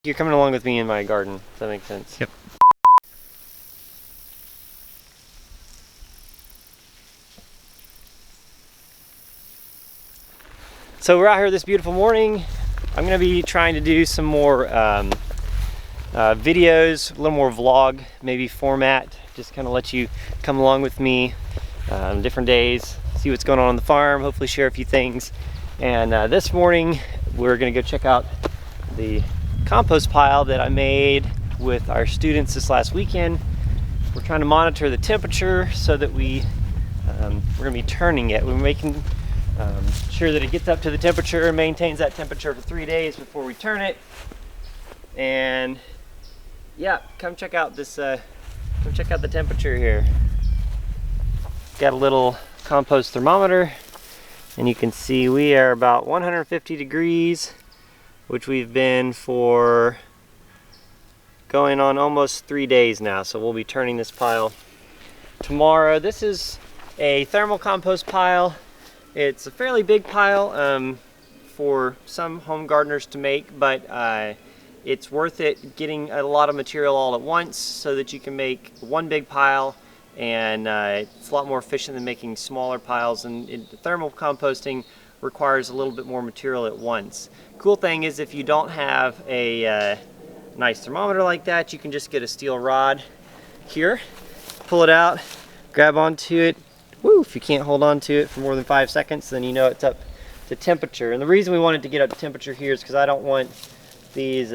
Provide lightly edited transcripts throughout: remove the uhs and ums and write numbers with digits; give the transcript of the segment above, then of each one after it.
You're coming along with me in my garden. Does that make sense? Yep. So we're out here this beautiful morning. I'm going to be trying to do some more videos, a little more vlog maybe format, just kind of let you come along with me different days, see what's going on the farm, hopefully share a few things. And this morning we're going to go check out the compost pile that I made with our students this last weekend. We're trying to monitor the temperature so that we're going to be turning it. We're making sure that it gets up to the temperature and maintains that temperature for 3 days before we turn it. And yeah, come check out this. Come check out the temperature here. Got a little compost thermometer, and you can see we are about 150 degrees, which we've been for going on almost 3 days now. So we'll be turning this pile tomorrow. This is a thermal compost pile. It's a fairly big pile for some home gardeners to make, but it's worth it getting a lot of material all at once so that you can make one big pile, and it's a lot more efficient than making smaller piles. And thermal composting requires a little bit more material at once. Cool thing is, if you don't have a nice thermometer like that, you can just get a steel rod here, pull it out, grab onto it. Woo, if you can't hold on to it for more than 5 seconds, then you know it's up to temperature. And the reason we wanted to get up to temperature here is because I don't want these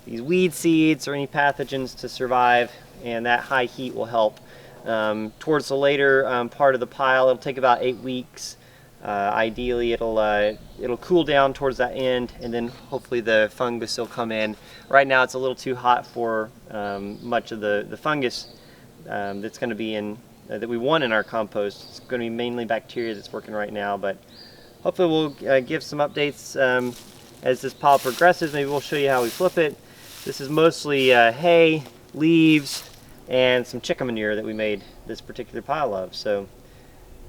weed seeds or any pathogens to survive, and that high heat will help. Towards the later part of the pile, it'll take about 8 weeks. Ideally, it'll cool down towards that end, and then hopefully the fungus will come in. Right now, it's a little too hot for much of the fungus that's going to be in that we want in our compost. It's going to be mainly bacteria that's working right now, but hopefully we'll give some updates as this pile progresses. Maybe we'll show you how we flip it. This is mostly hay, leaves, and some chicken manure that we made this particular pile of. So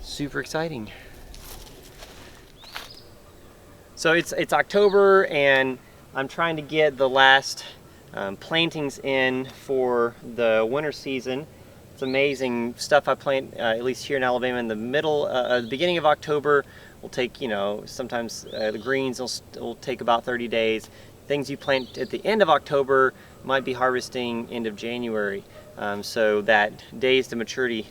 super exciting. So it's October, and I'm trying to get the last plantings in for the winter season. It's amazing stuff I plant, at least here in Alabama, in the the beginning of October. Will take, sometimes the greens will take about 30 days. Things you plant at the end of October might be harvesting end of January. So that days to maturity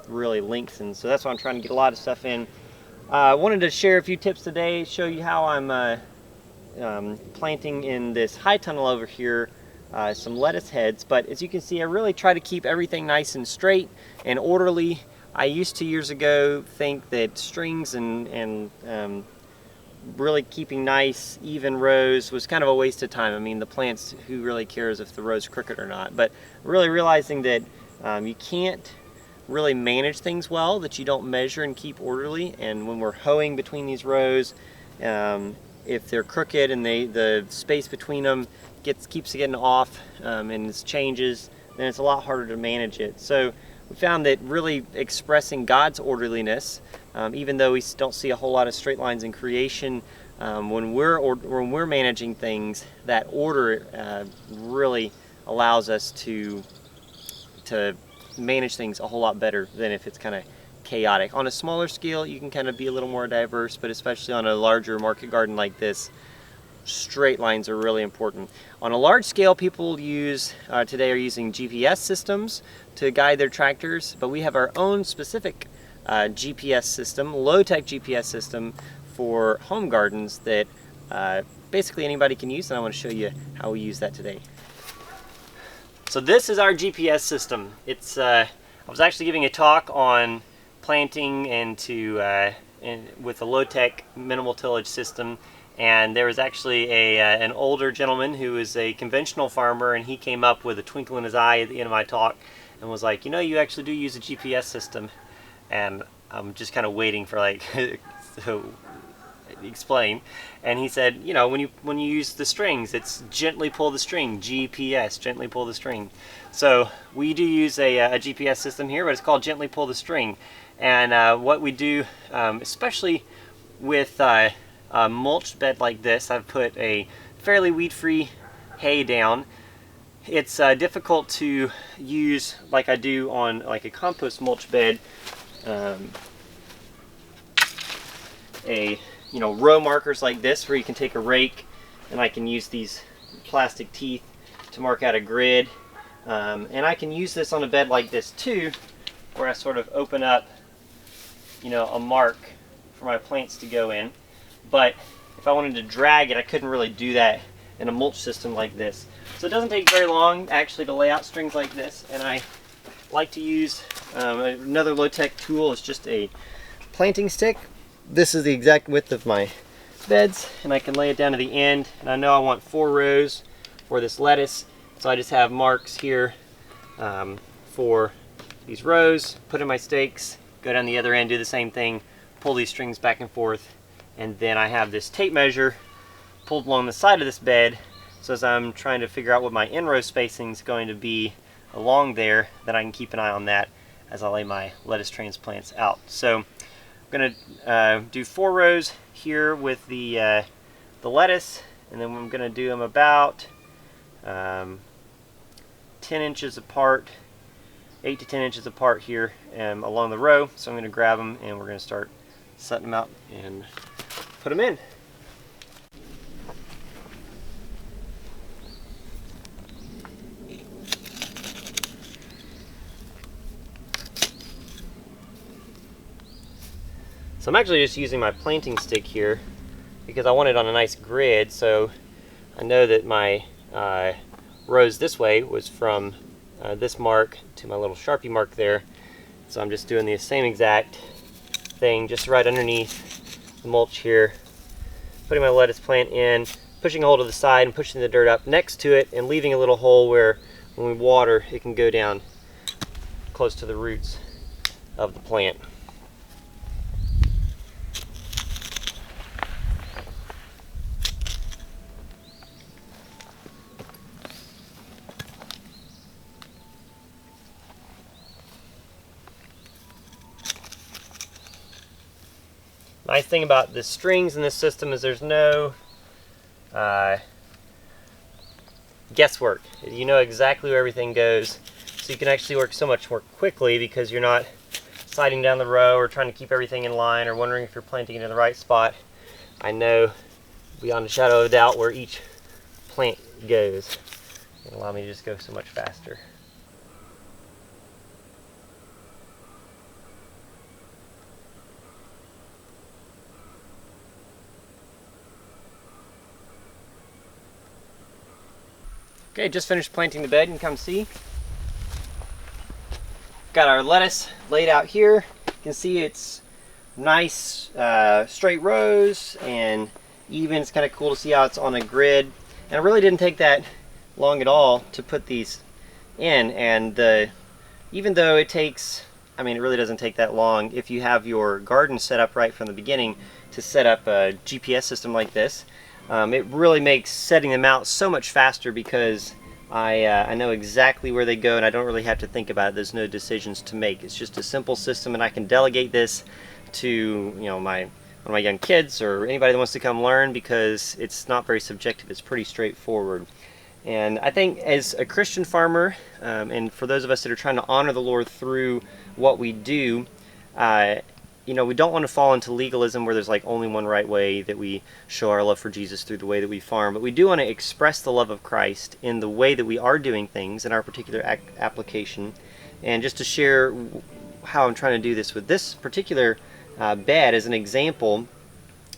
really lengthens. So that's why I'm trying to get a lot of stuff in. I wanted to share a few tips today, show you how I'm planting in this high tunnel over here, some lettuce heads. But as you can see, I really try to keep everything nice and straight and orderly. I used to years ago think that strings and really keeping nice even rows was kind of a waste of time. I mean, the plants, who really cares if the row's crooked or not? But really realizing that you can't really manage things well that you don't measure and keep orderly. And when we're hoeing between these rows, if they're crooked and the space between them keeps getting off and it changes, then it's a lot harder to manage it. So we found that really expressing God's orderliness, even though we don't see a whole lot of straight lines in creation, when we're managing things, that order really allows us to manage things a whole lot better than if it's kind of chaotic. On a smaller scale, you can kind of be a little more diverse, but especially on a larger market garden like this, straight lines are really important. On a large scale, people today are using GPS systems to guide their tractors, but we have our own specific GPS system, Low Tech G.P.S system for home gardens that basically anybody can use, and I want to show you how we use that today. So this is our GPS system. It's I was actually giving a talk on planting with a low tech minimal tillage system, and there was actually an older gentleman who was a conventional farmer, and he came up with a twinkle in his eye at the end of my talk and was like, you actually do use a GPS system. And I'm just kind of waiting for so explain. And he said, when you use the strings, it's gently pull the string, GPS, gently pull the string. So we do use a GPS system here, but it's called gently pull the string. And what we do, especially with a mulched bed like this, I've put a fairly weed-free hay down. It's difficult to use like I do on like a compost mulch bed, row markers like this, where you can take a rake and I can use these plastic teeth to mark out a grid, and I can use this on a bed like this too, where I sort of open up a mark for my plants to go in. But if I wanted to drag it, I couldn't really do that in a mulch system like this. So it doesn't take very long actually to lay out strings like this, and I like to use another low-tech tool. Is just a planting stick. This is the exact width of my beds, and I can lay it down to the end, and I know I want 4 rows for this lettuce, so I just have marks here for these rows, put in my stakes, go down the other end, do the same thing, pull these strings back and forth, and then I have this tape measure pulled along the side of this bed, so as I'm trying to figure out what my in-row spacing is going to be along there, then I can keep an eye on that as I lay my lettuce transplants out. So I'm going to do 4 rows here with the lettuce, and then I'm going to do them about 10 inches apart, 8 to 10 inches apart here along the row. So I'm going to grab them and we're going to start setting them out and put them in. So I'm actually just using my planting stick here because I want it on a nice grid, so I know that my rows this way was from this mark to my little Sharpie mark there. So I'm just doing the same exact thing, just right underneath the mulch here, putting my lettuce plant in, pushing a hold of the side and pushing the dirt up next to it, and leaving a little hole where when we water it can go down close to the roots of the plant. Nice thing about the strings in this system is there's no guesswork. You know exactly where everything goes, so you can actually work so much more quickly because you're not sliding down the row or trying to keep everything in line or wondering if you're planting it in the right spot. I know beyond a shadow of a doubt where each plant goes. It'll allow me to just go so much faster. Okay, just finished planting the bed. You can come see. Got our lettuce laid out here. You can see it's nice straight rows and even. It's kind of cool to see how it's on a grid. And it really didn't take that long at all to put these in. And even though it takes, it really doesn't take that long if you have your garden set up right from the beginning to set up a GPS system like this. It really makes setting them out so much faster because I know exactly where they go and I don't really have to think about it. There's no decisions to make. It's just a simple system, and I can delegate this to one of my young kids or anybody that wants to come learn because it's not very subjective. It's pretty straightforward. And I think as a Christian farmer, and for those of us that are trying to honor the Lord through what we do, we don't want to fall into legalism where there's like only one right way that we show our love for Jesus through the way that we farm, but we do want to express the love of Christ in the way that we are doing things in our particular application. And just to share how I'm trying to do this with this particular bed as an example,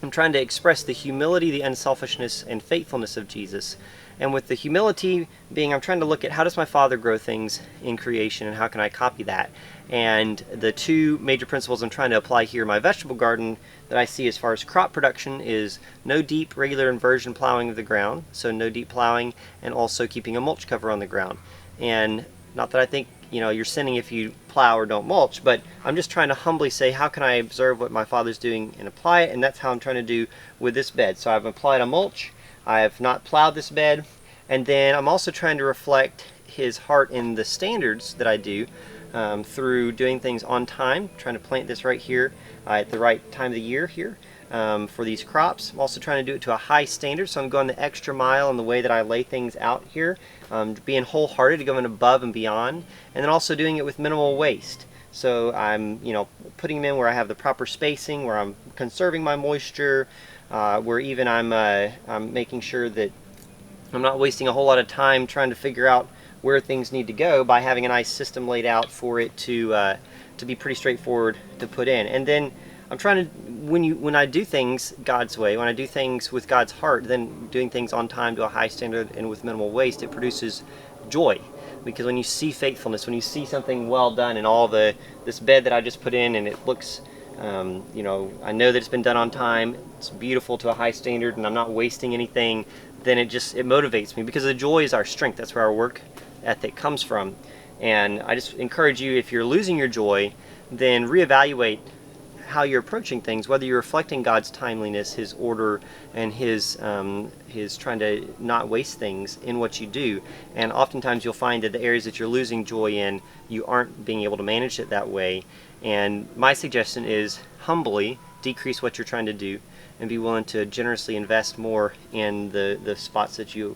I'm trying to express the humility, the unselfishness, and faithfulness of Jesus. And with the humility being, I'm trying to look at how does my Father grow things in creation and how can I copy that? And the 2 major principles I'm trying to apply here in my vegetable garden that I see as far as crop production is no deep, regular inversion plowing of the ground, so no deep plowing, and also keeping a mulch cover on the ground. And not that I think you're sinning if you plow or don't mulch, but I'm just trying to humbly say how can I observe what my Father's doing and apply it, and that's how I'm trying to do with this bed. So I've applied a mulch, I have not plowed this bed, and then I'm also trying to reflect His heart in the standards that I do through doing things on time, trying to plant this right here at the right time of the year here, for these crops. I'm also trying to do it to a high standard, so I'm going the extra mile in the way that I lay things out here, being wholehearted, going above and beyond, and then also doing it with minimal waste. So I'm, putting them in where I have the proper spacing, where I'm conserving my moisture, where even I'm making sure that I'm not wasting a whole lot of time trying to figure out where things need to go by having a nice system laid out for it to be pretty straightforward to put in. And then I'm trying to, when I do things God's way, when I do things with God's heart, then doing things on time to a high standard and with minimal waste, it produces joy. Because when you see faithfulness, when you see something well done and all this bed that I just put in, and it looks, I know that it's been done on time, it's beautiful to a high standard, and I'm not wasting anything, then it motivates me, because the joy is our strength. That's where our work ethic comes from. And I just encourage you, if you're losing your joy, then reevaluate how you're approaching things, whether you're reflecting God's timeliness, His order, and His trying to not waste things in what you do. And oftentimes you'll find that the areas that you're losing joy in, you aren't being able to manage it that way. And my suggestion is humbly decrease what you're trying to do and be willing to generously invest more in the spots that you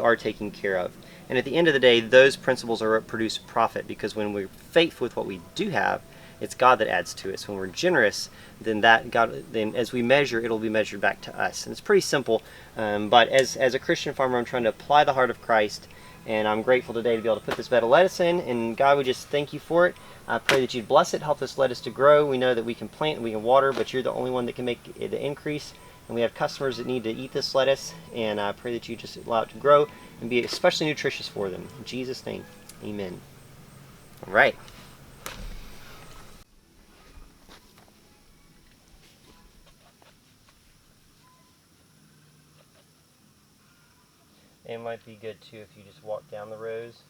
are taking care of. And at the end of the day, those principles are what produce profit, because when we're faithful with what we do have, it's God that adds to it. So when we're generous, then then as we measure, it'll be measured back to us. And it's pretty simple. But as a Christian farmer, I'm trying to apply the heart of Christ, and I'm grateful today to be able to put this bed of lettuce in. And God, we just thank you for it. I pray that you'd bless it, help this lettuce to grow. We know that we can plant and we can water, but you're the only one that can make it increase. And we have customers that need to eat this lettuce, and I pray that you just allow it to grow and be especially nutritious for them. In Jesus' name, amen. All right. It might be good too if you just walk down the rows,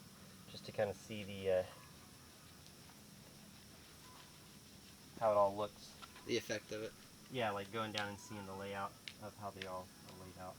just to kind of see the how it all looks. The effect of it. Yeah, like going down and seeing the layout of how they all are laid out.